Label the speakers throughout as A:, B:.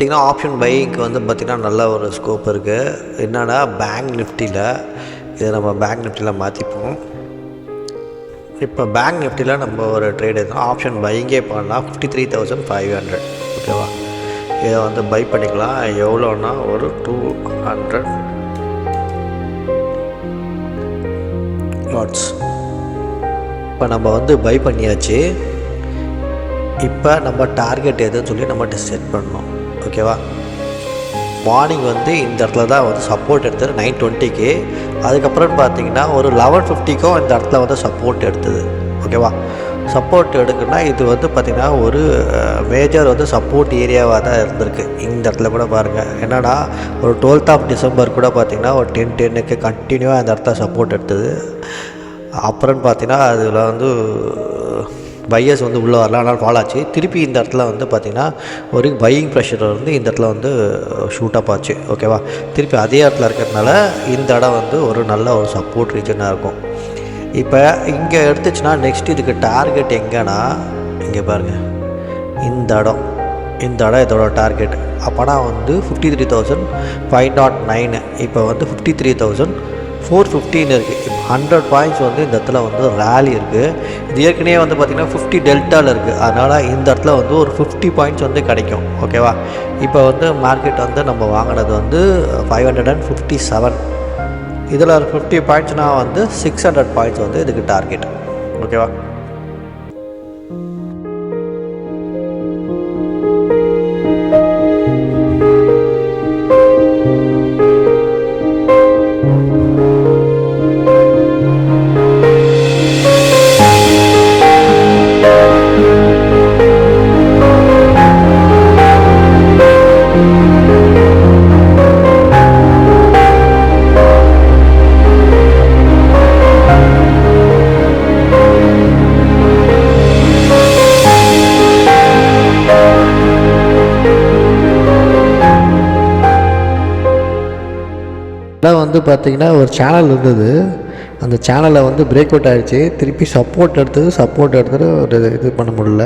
A: பார்த்திங்கன்னா option bike வந்து பார்த்திங்கன்னா நல்ல ஒரு ஸ்கோப் இருக்குது. என்னென்னா பேங்க் நிஃப்டியில் இதை நம்ம பேங்க் நிஃப்டியில் மாற்றிப்போம். இப்போ பேங்க் நிஃப்டியில் நம்ம ஒரு ட்ரேட் எதுனா ஆப்ஷன் பைங்கே பண்ணலாம் 53,500. ஓகேவா, இதை வந்து பை பண்ணிக்கலாம். எவ்வளோன்னா ஒரு 200 லாட்ஸ். இப்போ நம்ம வந்து பை பண்ணியாச்சு. இப்போ நம்ம டார்கெட் எதுன்னு சொல்லி நம்ம செட் பண்ணணும். ஓகேவா, மார்னிங் வந்து இந்த இடத்துல தான் வந்து சப்போர்ட் எடுத்தது 920க்கு. அதுக்கப்புறம் பார்த்தீங்கன்னா ஒரு 1150க்கும் இந்த இடத்துல வந்து சப்போர்ட் எடுத்தது. ஓகேவா, சப்போர்ட் எடுக்குன்னா இது வந்து பார்த்திங்கன்னா ஒரு மேஜர் வந்து சப்போர்ட் ஏரியாவாக தான் இருந்திருக்கு. இந்த இடத்துல கூட பாருங்கள், என்னென்னா ஒரு 12th December கூட பார்த்திங்கன்னா ஒரு 10-10க்கு கண்டினியூவாக அந்த இடத்துல சப்போர்ட் எடுத்தது. அப்புறம் பார்த்திங்கன்னா அதில் வந்து பையர்ஸ் வந்து உள்ளே வரலாம், அதனால் ஃபால் ஆச்சு. திருப்பி இந்த இடத்துல வந்து பார்த்திங்கன்னா ஒரு பையிங் ப்ரெஷர் வந்து இந்த இடத்துல வந்து ஷூட் அப் ஆச்சு. ஓகேவா, திருப்பி அதே இடத்துல இருக்கிறதுனால இந்த இடம் வந்து ஒரு நல்ல ஒரு சப்போர்ட் ரீஜனாக இருக்கும். இப்போ இங்கே எடுத்துச்சுன்னா நெக்ஸ்ட் இதுக்கு டார்கெட் எங்கன்னா இங்கே பாருங்கள், இந்த இடம் இதோட டார்கெட். அப்போனா வந்து 53,509. இப்போ வந்து 53,415 இருக்குது. இப்போ 100 பாயிண்ட்ஸ் வந்து இந்த இடத்துல வந்து ரேலி இருக்குது. இது ஏற்கனவே வந்து பார்த்திங்கன்னா 50 டெல்டாவில் இருக்குது. அதனால் இந்த இடத்துல வந்து ஒரு 50 பாயிண்ட்ஸ் வந்து கிடைக்கும். ஓகேவா, இப்போ வந்து மார்க்கெட் வந்து நம்ம வாங்கினது வந்து 557. இதில் ஒரு 50 பாயிண்ட்ஸ்னால் வந்து 600 பாயிண்ட்ஸ் வந்து இதுக்கு டார்கெட். ஓகேவா, வந்து பார்த்திங்கன்னா ஒரு சேனல் இருந்தது. அந்த சேனலில் வந்து பிரேக் அவுட் ஆகிடுச்சு. திருப்பி சப்போர்ட் எடுத்துட்டு ஒரு இது பண்ண முடியல.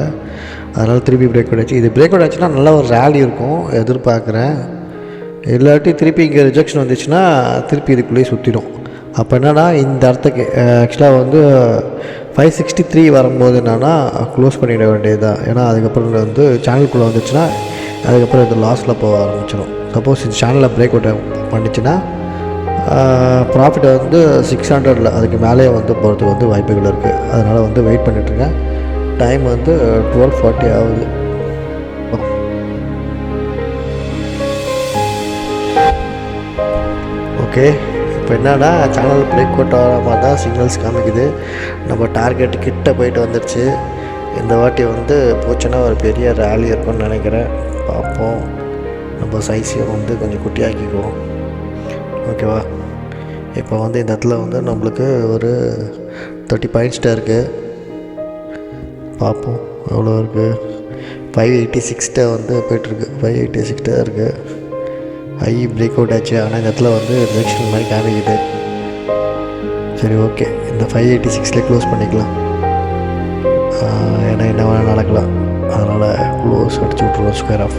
A: அதனால் திருப்பி பிரேக் அவுட் ஆகிடுச்சு. இது பிரேக் அவுட் ஆச்சுன்னா நல்ல ஒரு ரேலி இருக்கும் எதிர்பார்க்குறேன். இல்லாட்டி திருப்பி இங்கே ரிஜெக்ஷன் வந்துச்சுன்னா திருப்பி இதுக்குள்ளேயே சுற்றிடும். அப்போ என்னென்னா இந்த இடத்துக்கு ஆக்சுவலாக வந்து 563 வரும்போது என்னென்னா க்ளோஸ் பண்ணிட வேண்டியது தான். ஏன்னா அதுக்கப்புறம் வந்து சேனலுக்குள்ளே வந்துச்சுன்னா அதுக்கப்புறம் இது லாஸில் போக ஆரம்பிச்சிடும். சப்போஸ் இது சேனலில் பிரேக் அவுட் பண்ணிச்சுன்னா ப்ராஃபிட் வந்து 600 அதுக்கு மேலே வந்து போகிறதுக்கு வந்து வாய்ப்புகள் இருக்குது. அதனால் வந்து வெயிட் பண்ணிட்டுருக்கேன். டைம் வந்து 12:40 ஆகுது. ஓகே, இப்போ என்னன்னா சேனல் பிரேக் அவுட் ஆகிற மாதிரி தான் சிக்னல்ஸ் காமிக்குது. நம்ம டார்கெட் கிட்ட போயிட்டு வந்துடுச்சு. இந்த வாட்டி வந்து போச்சுன்னா ஒரு பெரிய ரேலி இருக்கும்னு நினைக்கிறேன். பார்ப்போம். நம்ம சைஸையும் வந்து கொஞ்சம் குட்டியாக்கிக்குவோம். ஓகேவா, இப்போ வந்து இந்த இடத்துல வந்து நம்மளுக்கு ஒரு 30 பாயிண்ட்ஸ்டாக இருக்குது. பார்ப்போம் எவ்வளோ இருக்குது. 586 வந்து போய்ட்டுருக்கு. 586 இருக்குது. ஹை பிரேக் அவுட் ஆச்சு. ஆனால் இந்த இடத்துல வந்து ரிஜெக்ஷன் மாதிரி காமிக்குது. சரி, ஓகே, இந்த 586 க்ளோஸ் பண்ணிக்கலாம். ஏன்னா என்ன வேணால் நடக்கலாம். அதனால் க்ளோஸ் அடிச்சு விட்ருவோம். Square of